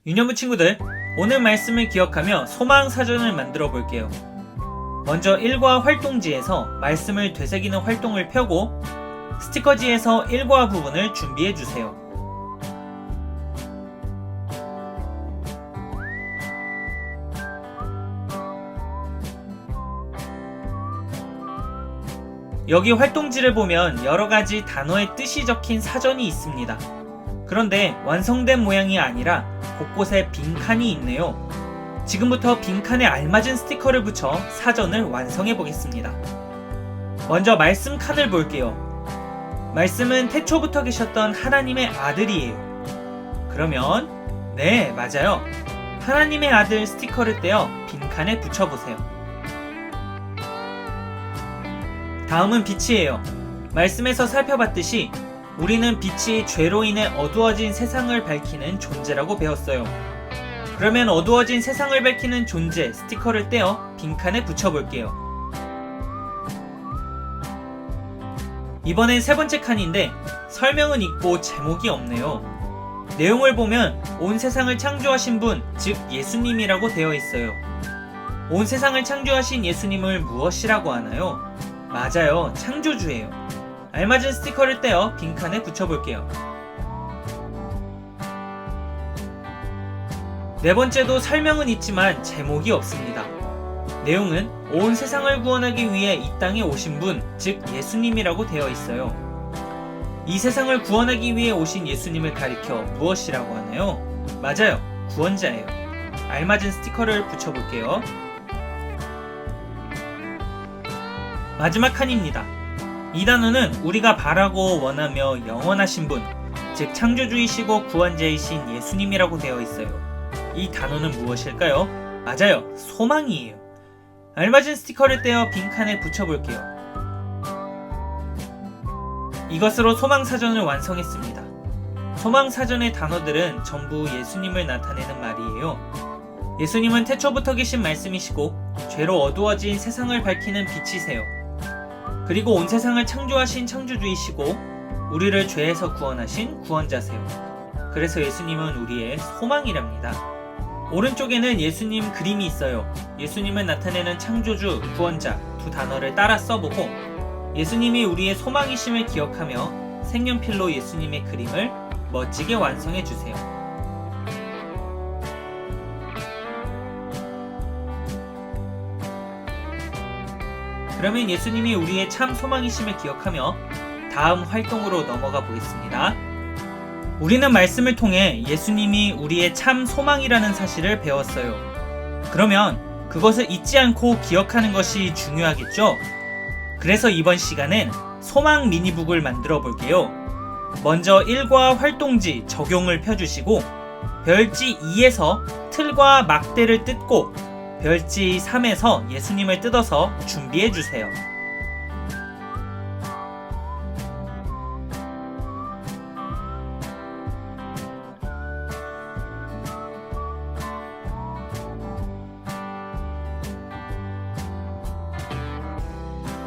유년부 친구들, 오늘 말씀을 기억하며 소망 사전을 만들어 볼게요. 먼저 일과 활동지에서 말씀을 되새기는 활동을 펴고 스티커지에서 일과 부분을 준비해 주세요. 여기 활동지를 보면 여러가지 단어의 뜻이 적힌 사전이 있습니다. 그런데 완성된 모양이 아니라 곳곳에 빈칸이 있네요. 지금부터 빈칸에 알맞은 스티커를 붙여 사전을 완성해 보겠습니다. 먼저 말씀 칸을 볼게요. 말씀은 태초부터 계셨던 하나님의 아들이에요. 그러면 네, 맞아요. 하나님의 아들 스티커를 떼어 빈칸에 붙여보세요. 다음은 빛이에요. 말씀에서 살펴봤듯이 우리는 빛이 죄로 인해 어두워진 세상을 밝히는 존재라고 배웠어요. 그러면 어두워진 세상을 밝히는 존재 스티커를 떼어 빈칸에 붙여볼게요. 이번엔 세 번째 칸인데 설명은 있고 제목이 없네요. 내용을 보면 온 세상을 창조하신 분, 즉 예수님이라고 되어 있어요. 온 세상을 창조하신 예수님을 무엇이라고 하나요? 맞아요, 창조주예요. 알맞은 스티커를 떼어 빈칸에 붙여볼게요. 네 번째도 설명은 있지만 제목이 없습니다. 내용은 온 세상을 구원하기 위해 이 땅에 오신 분, 즉 예수님이라고 되어 있어요. 이 세상을 구원하기 위해 오신 예수님을 가리켜 무엇이라고 하나요? 맞아요, 구원자예요. 알맞은 스티커를 붙여볼게요. 마지막 칸입니다. 이 단어는 우리가 바라고 원하며 영원하신 분, 즉 창조주이시고 구원자이신 예수님이라고 되어 있어요. 이 단어는 무엇일까요? 맞아요, 소망이에요. 알맞은 스티커를 떼어 빈칸에 붙여볼게요. 이것으로 소망사전을 완성했습니다. 소망사전의 단어들은 전부 예수님을 나타내는 말이에요. 예수님은 태초부터 계신 말씀이시고 죄로 어두워진 세상을 밝히는 빛이세요. 그리고 온 세상을 창조하신 창조주이시고 우리를 죄에서 구원하신 구원자세요. 그래서 예수님은 우리의 소망이랍니다. 오른쪽에는 예수님 그림이 있어요. 예수님을 나타내는 창조주, 구원자 두 단어를 따라 써보고 예수님이 우리의 소망이심을 기억하며 색연필로 예수님의 그림을 멋지게 완성해주세요. 그러면 예수님이 우리의 참 소망이심을 기억하며 다음 활동으로 넘어가 보겠습니다. 우리는 말씀을 통해 예수님이 우리의 참 소망이라는 사실을 배웠어요. 그러면 그것을 잊지 않고 기억하는 것이 중요하겠죠? 그래서 이번 시간엔 소망 미니북을 만들어 볼게요. 먼저 1과 활동지 적용을 펴주시고 별지 2에서 틀과 막대를 뜯고 별지 3에서 예수님을 뜯어서 준비해주세요.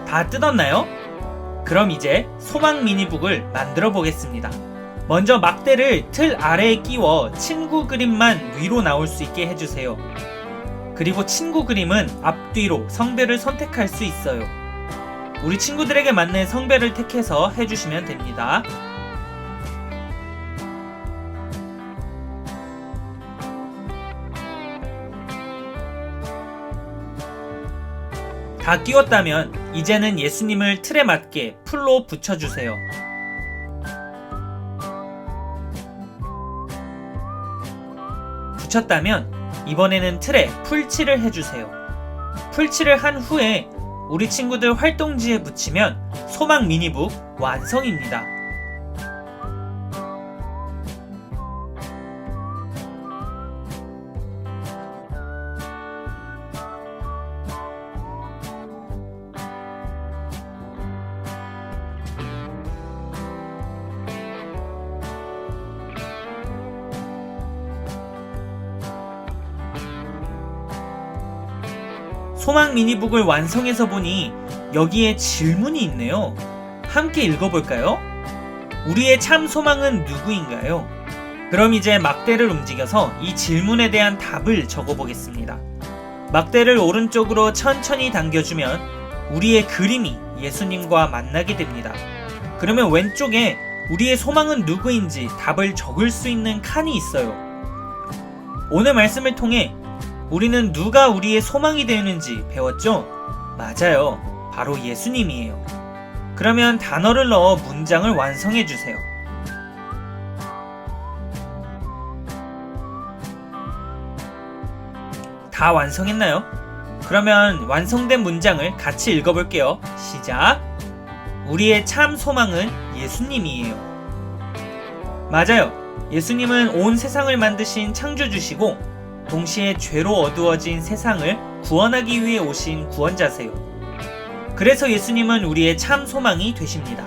다 뜯었나요? 그럼 이제 소망 미니북을 만들어 보겠습니다. 먼저 막대를 틀 아래에 끼워 친구 그림만 위로 나올 수 있게 해주세요. 그리고 친구 그림은 앞뒤로 성별을 선택할 수 있어요. 우리 친구들에게 맞는 성별을 택해서 해주시면 됩니다. 다 끼웠다면 이제는 예수님을 틀에 맞게 풀로 붙여주세요. 붙였다면 이번에는 틀에 풀칠을 해주세요. 풀칠을 한 후에 우리 친구들 활동지에 붙이면 소망 미니북 완성입니다. 소망 미니북을 완성해서 보니 여기에 질문이 있네요. 함께 읽어볼까요? 우리의 참 소망은 누구인가요? 그럼 이제 막대를 움직여서 이 질문에 대한 답을 적어보겠습니다. 막대를 오른쪽으로 천천히 당겨주면 우리의 그림이 예수님과 만나게 됩니다. 그러면 왼쪽에 우리의 소망은 누구인지 답을 적을 수 있는 칸이 있어요. 오늘 말씀을 통해 우리는 누가 우리의 소망이 되는지 배웠죠? 맞아요. 바로 예수님이에요. 그러면 단어를 넣어 문장을 완성해 주세요. 다 완성했나요? 그러면 완성된 문장을 같이 읽어볼게요. 시작! 우리의 참 소망은 예수님이에요. 맞아요. 예수님은 온 세상을 만드신 창조주시고 동시에 죄로 어두워진 세상을 구원하기 위해 오신 구원자세요. 그래서 예수님은 우리의 참 소망이 되십니다.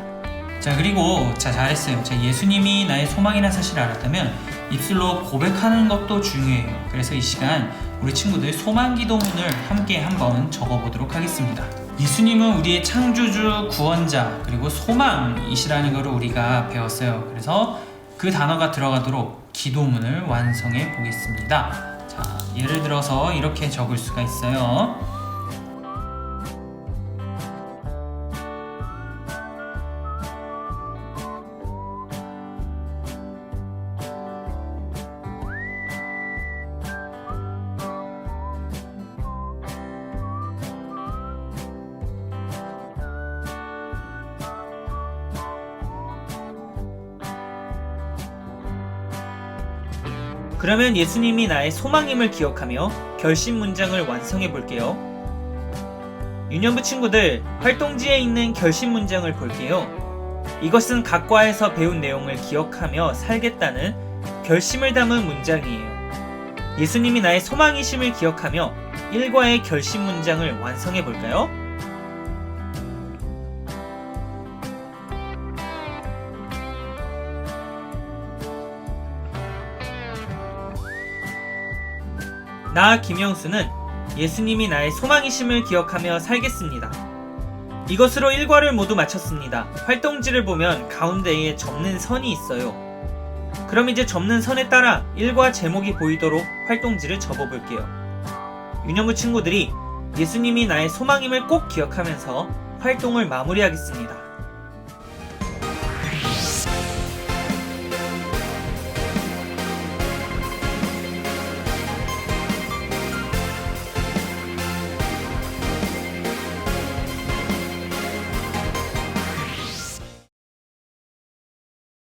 자, 그리고 잘했어요. 예수님이 나의 소망이라는 사실을 알았다면 입술로 고백하는 것도 중요해요. 그래서 이 시간 우리 친구들 소망 기도문을 함께 한번 적어보도록 하겠습니다. 예수님은 우리의 창조주, 구원자, 그리고 소망이시라는 것을 우리가 배웠어요. 그래서 그 단어가 들어가도록 기도문을 완성해 보겠습니다. 자, 예를 들어서 이렇게 적을 수가 있어요. 그러면 예수님이 나의 소망임을 기억하며 결심 문장을 완성해 볼게요. 유년부 친구들, 활동지에 있는 결심 문장을 볼게요. 이것은 각 과에서 배운 내용을 기억하며 살겠다는 결심을 담은 문장이에요. 예수님이 나의 소망이심을 기억하며 1과의 결심 문장을 완성해 볼까요? 나 김영수는 예수님이 나의 소망이심을 기억하며 살겠습니다. 이것으로 1과를 모두 마쳤습니다. 활동지를 보면 가운데에 접는 선이 있어요. 그럼 이제 접는 선에 따라 1과 제목이 보이도록 활동지를 접어볼게요. 유년부 친구들이 예수님이 나의 소망임을 꼭 기억하면서 활동을 마무리하겠습니다.